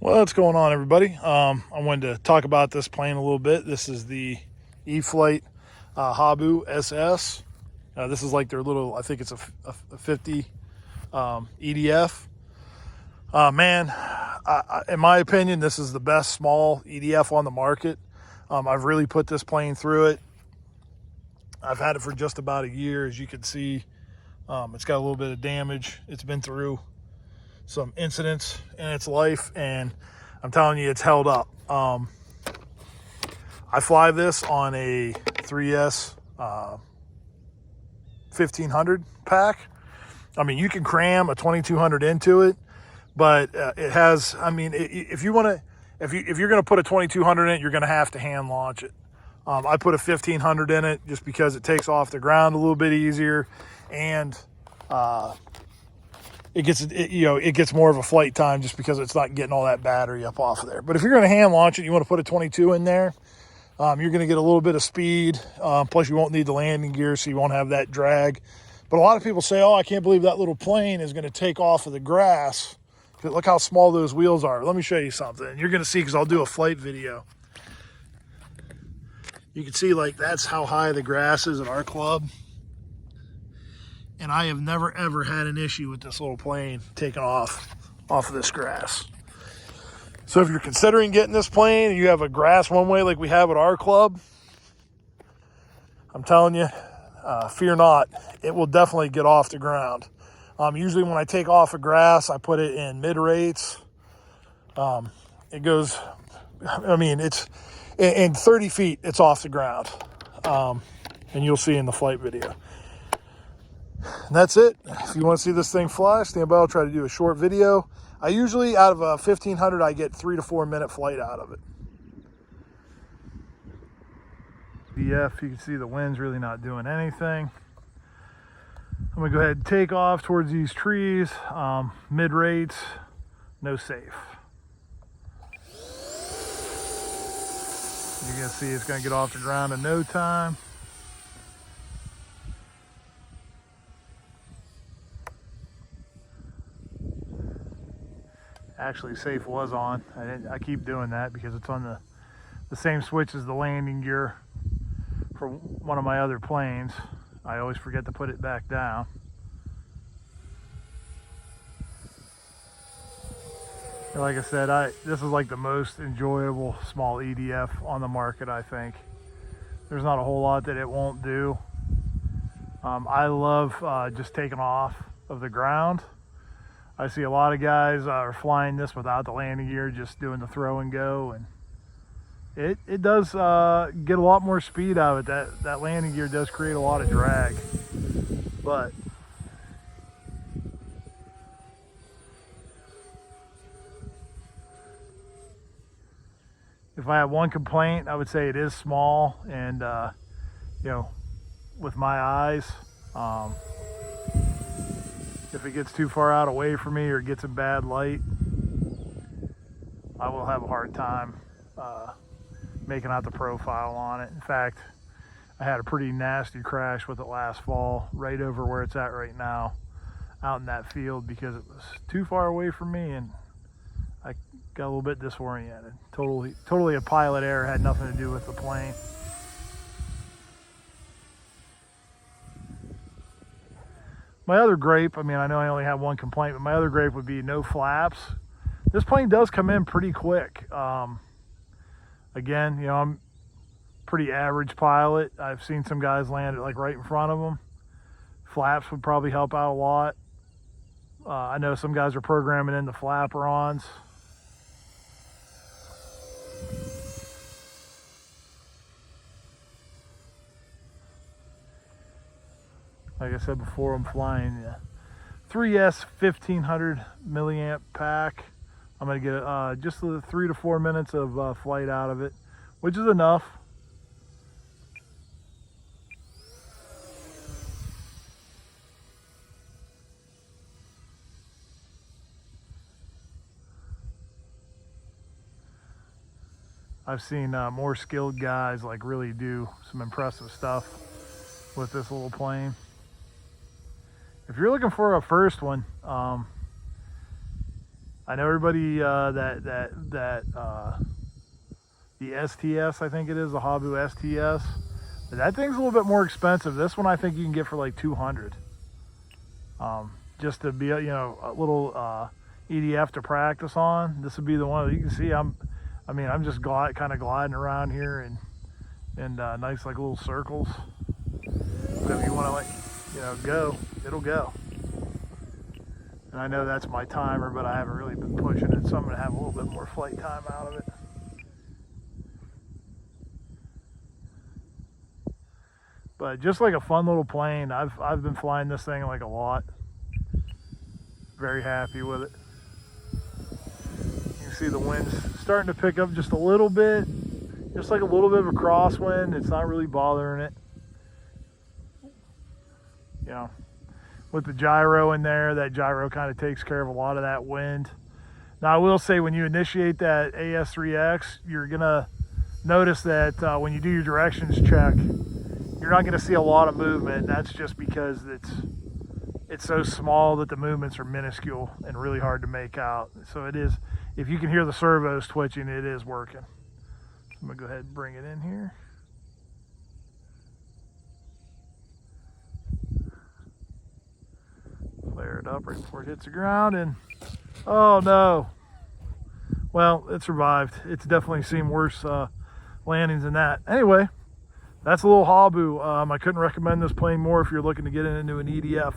Well, what's going on, everybody? I wanted to talk about this plane a little bit. This is the Eflite Habu SS. This is like their little, I think it's a 50 EDF. Man, in my opinion, this is the best small EDF on the market. I've really put this plane through it. I've had it for just about a year. As you can see, it's got a little bit of damage. It's been through some incidents in its life, and I'm telling you, it's held up. I fly this on a 3S 1500 pack. I mean, you can cram a 2200 into it, but it has, I mean, if you're going to put a 2200 in it, you're going to have to hand launch it. I put a 1500 in it just because it takes off the ground a little bit easier, and it gets more of a flight time just because it's not getting all that battery up off of there. But if you're going to hand launch it, you want to put a 22 in there. You're going to get a little bit of speed. Plus, you won't need the landing gear, so you won't have that drag. But a lot of people say, "Oh, I can't believe that little plane is going to take off of the grass. Look how small those wheels are." Let me show you something. You're going to see, because I'll do a flight video. You can see, like, that's how high the grass is at our club. And I have never, ever had an issue with this little plane taking off of this grass. So if you're considering getting this plane and you have a grass one way like we have at our club, I'm telling you, fear not. It will definitely get off the ground. Usually when I take off of grass, I put it in mid rates. It goes, I mean, it's in 30 feet, it's off the ground. And you'll see in the flight video. And that's it. If you want to see this thing fly, stand by. I'll try to do a short video. I usually, out of a 1500, I get 3 to 4 minute flight out of it. EDF, you can see the wind's really not doing anything. I'm going to go ahead and take off towards these trees. Mid rates, no safe. You're going to see it's going to get off the ground in no time. Actually, safe was on. I keep doing that because it's on the same switch as the landing gear for one of my other planes. I always forget to put it back down. And like I said, this is like the most enjoyable small EDF on the market, I think. There's not a whole lot that it won't do. I love just taking off of the ground. I see a lot of guys are flying this without the landing gear, just doing the throw and go, and it does get a lot more speed out of it. That landing gear does create a lot of drag, but if I have one complaint, I would say it is small, and with my eyes, if it gets too far out away from me or it gets in bad light, I will have a hard time making out the profile on it. In fact, I had a pretty nasty crash with it last fall, right over where it's at right now, out in that field, because it was too far away from me and I got a little bit disoriented. Totally a pilot error, had nothing to do with the plane. My other gripe, I mean, I know I only have one complaint, but my other gripe would be no flaps. This plane does come in pretty quick. Again, I'm pretty average pilot. I've seen some guys land it like right in front of them. Flaps would probably help out a lot. I know some guys are programming in the flapper-ons. Like I said before, I'm flying the 3S 1500 milliamp pack. I'm going to get just 3 to 4 minutes of flight out of it, which is enough. I've seen more skilled guys like really do some impressive stuff with this little plane. If you're looking for a first one, I know everybody the STS, I think it is, the Habu STS. That thing's a little bit more expensive. This one I think you can get for like 200. Just to be, you know, a little EDF to practice on. This would be the one that you can see. I'm just kind of gliding around here and nice like little circles. Whatever you want to, like, you know, go, it'll go. And I know that's my timer, but I haven't really been pushing it, so I'm going to have a little bit more flight time out of it. But just like a fun little plane. I've been flying this thing like a lot. Very happy with it. You can see the wind's starting to pick up just a little bit. Just like a little bit of a crosswind. It's not really bothering it. You know, with the gyro in there, that gyro kind of takes care of a lot of that wind. Now I will say, when you initiate that AS3X, you're gonna notice that when you do your directions check, you're not gonna see a lot of movement. That's just because it's so small that the movements are minuscule and really hard to make out. So it is, if you can hear the servos twitching, it is working. I'm gonna go ahead and bring it in here. Flare it up right before it hits the ground, and oh no. Well, it survived. It's definitely seen worse landings than that. Anyway, that's a little Habu. I couldn't recommend this plane more if you're looking to get into an EDF.